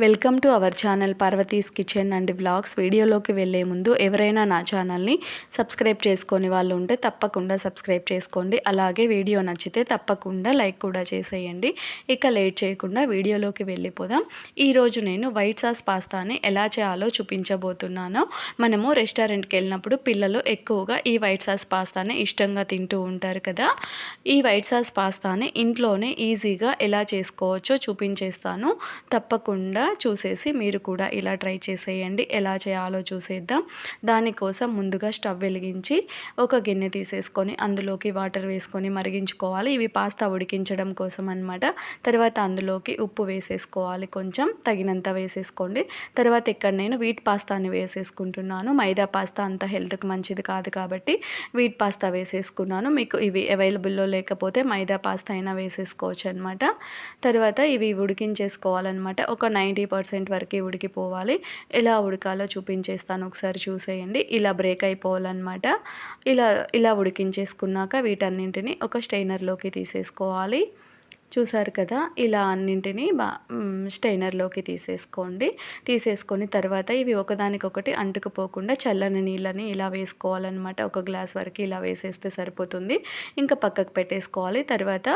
Welcome to our channel Parvati's kitchen and vlogs. వీడియోలోకి వెళ్ళే ముందు ఎవరైనా నా ఛానల్ని సబ్స్క్రైబ్ చేసుకొని వాళ్ళు ఉంటే తప్పకుండా సబ్స్క్రైబ్ చేసుకోండి. అలాగే వీడియో నచ్చితే తప్పకుండా లైక్ కూడా చేసేయండి. ఇక లేట్ చేయకుండా వీడియోలోకి వెళ్ళిపోదాం. ఈరోజు నేను వైట్ సాస్ పాస్తాని ఎలా చేయాలో చూపించబోతున్నాను. మనము రెస్టారెంట్కి వెళ్ళినప్పుడు పిల్లలు ఎక్కువగా ఈ వైట్ సాస్ పాస్తాని ఇష్టంగా తింటూ ఉంటారు కదా. ఈ వైట్ సాస్ పాస్తాని ఇంట్లోనే ఈజీగా ఎలా చేసుకోవచ్చో చూపించేస్తాను. తప్పకుండా చూసేసి మీరు కూడా ఇలా ట్రై చేసేయండి. ఎలా చేయాలో చూసేద్దాం. దానికోసం ముందుగా స్టవ్ వెలిగించి ఒక గిన్నె తీసేసుకొని అందులోకి వాటర్ వేసుకొని మరిగించుకోవాలి. ఇవి పాస్తా ఉడికించడం కోసం అన్నమాట. తర్వాత అందులోకి ఉప్పు వేసేసుకోవాలి, కొంచెం తగినంత వేసేసుకోండి. తర్వాత ఇక్కడ నేను వీట్ పాస్తాని వేసేసుకుంటున్నాను. మైదా పాస్తా అంత హెల్త్కి మంచిది కాదు కాబట్టి వీట్ పాస్తా వేసేసుకున్నాను. మీకు ఇవి అవైలబుల్లో లేకపోతే మైదా పాస్తా అయినా వేసేసుకోవచ్చు అనమాట. తర్వాత ఇవి ఉడికించేసుకోవాలన్నమాట. ఒక 90% వరకు ఉడికిపోవాలి. ఎలా ఉడకాలో చూపించేస్తాను, ఒకసారి చూసేయండి. ఇలా బ్రేక్ అయిపోవాలన్నమాట. ఇలా ఉడికించేసుకున్నాక వీటన్నింటిని ఒక స్టెయినర్లోకి తీసేసుకోవాలి. చూసారు కదా, ఇలా అన్నింటినీ స్టెయినర్లోకి తీసేసుకొని తర్వాత ఇవి ఒకదానికొకటి అంటుకుపోకుండా చల్లని నీళ్ళని ఇలా వేసుకోవాలన్నమాట. ఒక గ్లాస్ వరకు ఇలా వేసేస్తే సరిపోతుంది. ఇంకా పక్కకు పెట్టేసుకోవాలి. తర్వాత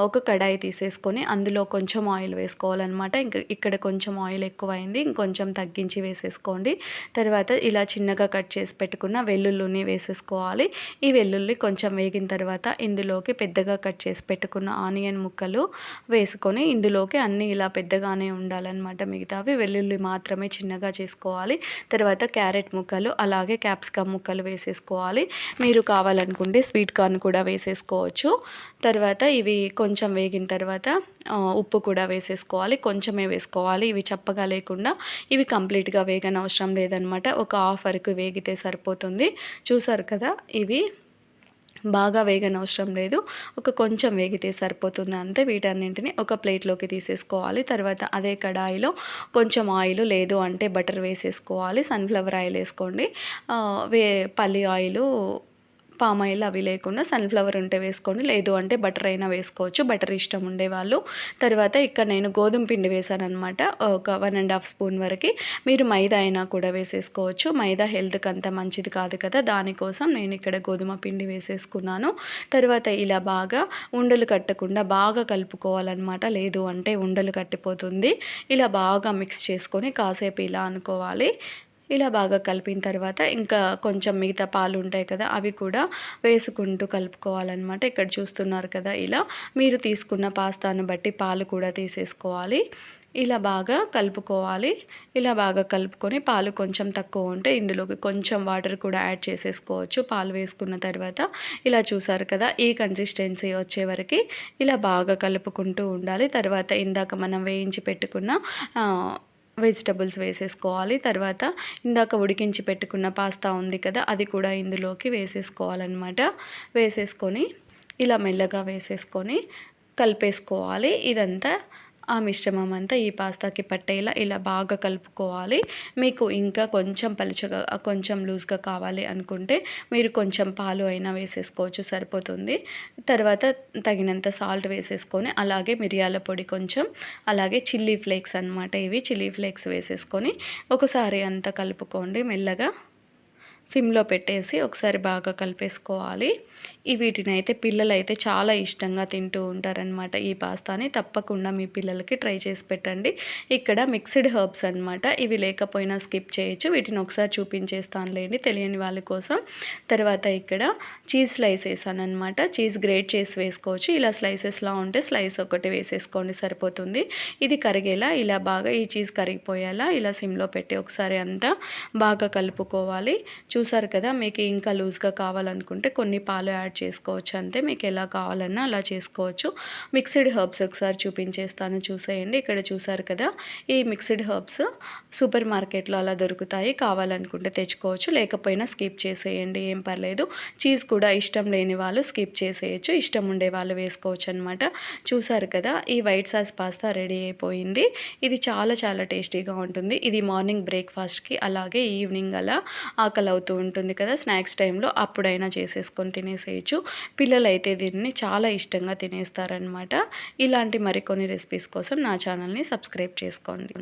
ఒక కడాయి తీసేసుకొని అందులో కొంచెం ఆయిల్ వేసుకోవాలన్నమాట. ఇక్కడ కొంచెం ఆయిల్ ఎక్కువైంది, ఇంకొంచెం తగ్గించి వేసేసుకోండి. తర్వాత ఇలా చిన్నగా కట్ చేసి పెట్టుకున్న వెల్లుల్లిని వేసేసుకోవాలి. ఈ వెల్లుల్లి కొంచెం వేగిన తర్వాత ఇందులోకి పెద్దగా కట్ చేసి పెట్టుకున్న ఆనియన్ ముక్కలు వేసుకొని ఇందులోకి అన్నీ ఇలా పెద్దగానే ఉండాలన్నమాట. మిగతావి వెల్లుల్లి మాత్రమే చిన్నగా చేసుకోవాలి. తర్వాత క్యారెట్ ముక్కలు అలాగే క్యాప్సికమ్ ముక్కలు వేసేసుకోవాలి. మీరు కావాలనుకుంటే స్వీట్ కార్న్ కూడా వేసేసుకోవచ్చు. తర్వాత ఇవి కొంచెం వేగిన తర్వాత ఉప్పు కూడా వేసేసుకోవాలి. కొంచెమే వేసుకోవాలి, ఇవి చప్పగా లేకుండా. ఇవి కంప్లీట్గా వేగనవసరం లేదనమాట. ఒక హాఫ్ వరకు వేగితే సరిపోతుంది. చూసారు కదా, ఇవి బాగా వేగనవసరం లేదు, ఒక కొంచెం వేగితే సరిపోతుంది అంతే. వీటన్నింటిని ఒక ప్లేట్లోకి తీసేసుకోవాలి. తర్వాత అదే కడాయిలో కొంచెం ఆయిల్ లేదు అంటే బటర్ వేసేసుకోవాలి. సన్ఫ్లవర్ ఆయిల్ వేసుకోండి. పల్లి ఆయిలు, పామ్ ఆయిల్ అవి లేకుండా సన్ఫ్లవర్ ఉంటే వేసుకోండి, లేదు అంటే బటర్ అయినా వేసుకోవచ్చు, బటర్ ఇష్టం ఉండేవాళ్ళు. తర్వాత ఇక్కడ నేను గోధుమ పిండి వేసాను అనమాట, ఒక 1.5 స్పూన్ వరకు. మీరు మైదా అయినా కూడా వేసేసుకోవచ్చు. మైదా హెల్త్కి అంత మంచిది కాదు కదా, దానికోసం నేను ఇక్కడ గోధుమ పిండి వేసేసుకున్నాను. తర్వాత ఇలా బాగా ఉండలు కట్టకుండా బాగా కలుపుకోవాలన్నమాట, లేదు అంటే ఉండలు కట్టిపోతుంది. ఇలా బాగా మిక్స్ చేసుకొని కాసేపు ఇలా అనుకోవాలి. ఇలా బాగా కలిపిన తర్వాత ఇంకా కొంచెం మిగతా పాలు ఉంటాయి కదా, అవి కూడా వేసుకుంటూ కలుపుకోవాలన్నమాట. ఇక్కడ చూస్తున్నారు కదా, ఇలా మీరు తీసుకున్న పాస్తాను బట్టి పాలు కూడా తీసేసుకోవాలి. ఇలా బాగా కలుపుకోవాలి. ఇలా బాగా కలుపుకొని పాలు కొంచెం తక్కువ ఉంటే ఇందులోకి కొంచెం వాటర్ కూడా యాడ్ చేసేసుకోవచ్చు. పాలు వేసుకున్న తర్వాత ఇలా చూసారు కదా, ఈ కన్సిస్టెన్సీ వచ్చే వరకు ఇలా బాగా కలుపుకుంటూ ఉండాలి. తర్వాత ఇందాక మనం వేయించి పెట్టుకున్న వెజిటబుల్స్ వేసేసుకోవాలి. తర్వాత ఇందాక ఉడికించి పెట్టుకున్న పాస్తా ఉంది కదా, అది కూడా ఇందులోకి వేసేసుకోవాలన్నమాట. వేసేసుకొని ఇలా మెల్లగా వేసేసుకొని కలిపేసుకోవాలి. ఇదంతా ఆ మిశ్రమం అంతా ఈ పాస్తాకి పట్టేలా ఇలా బాగా కలుపుకోవాలి. మీకు ఇంకా కొంచెం పలుచగా కొంచెం లూజ్గా కావాలి అనుకుంటే మీరు కొంచెం పాలు అయినా వేసేసుకోవచ్చు, సరిపోతుంది. తర్వాత తగినంత సాల్ట్ వేసేసుకొని అలాగే మిరియాల పొడి కొంచెం, అలాగే చిల్లీ ఫ్లేక్స్ అనమాట, ఇవి చిల్లీ ఫ్లేక్స్ వేసేసుకొని ఒకసారి అంతా కలుపుకోండి. మెల్లగా సిమ్లో పెట్టేసి ఒకసారి బాగా కలిపేసుకోవాలి. వీటిని అయితే పిల్లలు అయితే చాలా ఇష్టంగా తింటూ ఉంటారనమాట. ఈ పాస్తాని తప్పకుండా మీ పిల్లలకి ట్రై చేసి పెట్టండి. ఇక్కడ మిక్స్డ్ హర్బ్స్ అనమాట, ఇవి లేకపోయినా స్కిప్ చేయొచ్చు. వీటిని ఒకసారి చూపించేస్తానులేండి తెలియని వాళ్ళ కోసం. తర్వాత ఇక్కడ చీజ్ స్లైస్ వేసాను అనమాట. చీజ్ గ్రేట్ చేసి వేసుకోవచ్చు. ఇలా స్లైసెస్లా ఉంటే స్లైస్ ఒకటి వేసేసుకోండి, సరిపోతుంది. ఇది కరిగేలా ఇలా బాగా ఈ చీజ్ కరిగిపోయేలా ఇలా సిమ్లో పెట్టి ఒకసారి అంతా బాగా కలుపుకోవాలి. చూసారు కదా, మీకు ఇంకా లూజ్గా కావాలనుకుంటే కొన్ని పాలు యాడ్ చేసుకోవచ్చు అంతే. మీకు ఎలా కావాలన్నా అలా చేసుకోవచ్చు. మిక్స్డ్ హర్బ్స్ ఒకసారి చూపించేస్తాను, చూసేయండి. ఇక్కడ చూసారు కదా, ఈ మిక్స్డ్ హర్బ్స్ సూపర్ మార్కెట్లో అలా దొరుకుతాయి, కావాలనుకుంటే తెచ్చుకోవచ్చు, లేకపోయినా స్కిప్ చేసేయండి, ఏం పర్లేదు. చీజ్ కూడా ఇష్టం లేని వాళ్ళు స్కిప్ చేసేయచ్చు, ఇష్టం ఉండే వాళ్ళు వేసుకోవచ్చు అనమాట. చూసారు కదా, ఈ వైట్ సాస్ పాస్తా రెడీ అయిపోయింది. ఇది చాలా చాలా టేస్టీగా ఉంటుంది. ఇది మార్నింగ్ బ్రేక్ఫాస్ట్కి అలాగే ఈవినింగ్ అలా ఆకలి అవుతూ ఉంటుంది కదా, స్నాక్స్ టైంలో అప్పుడైనా చేసేసుకొని తినేసేయచ్చు. పిల్లలైతే దీన్ని చాలా ఇష్టంగా తినేస్తారనమాట. ఇలాంటి మరికొన్ని రెసిపీస్ కోసం నా ఛానల్ని సబ్స్క్రైబ్ చేసుకోండి.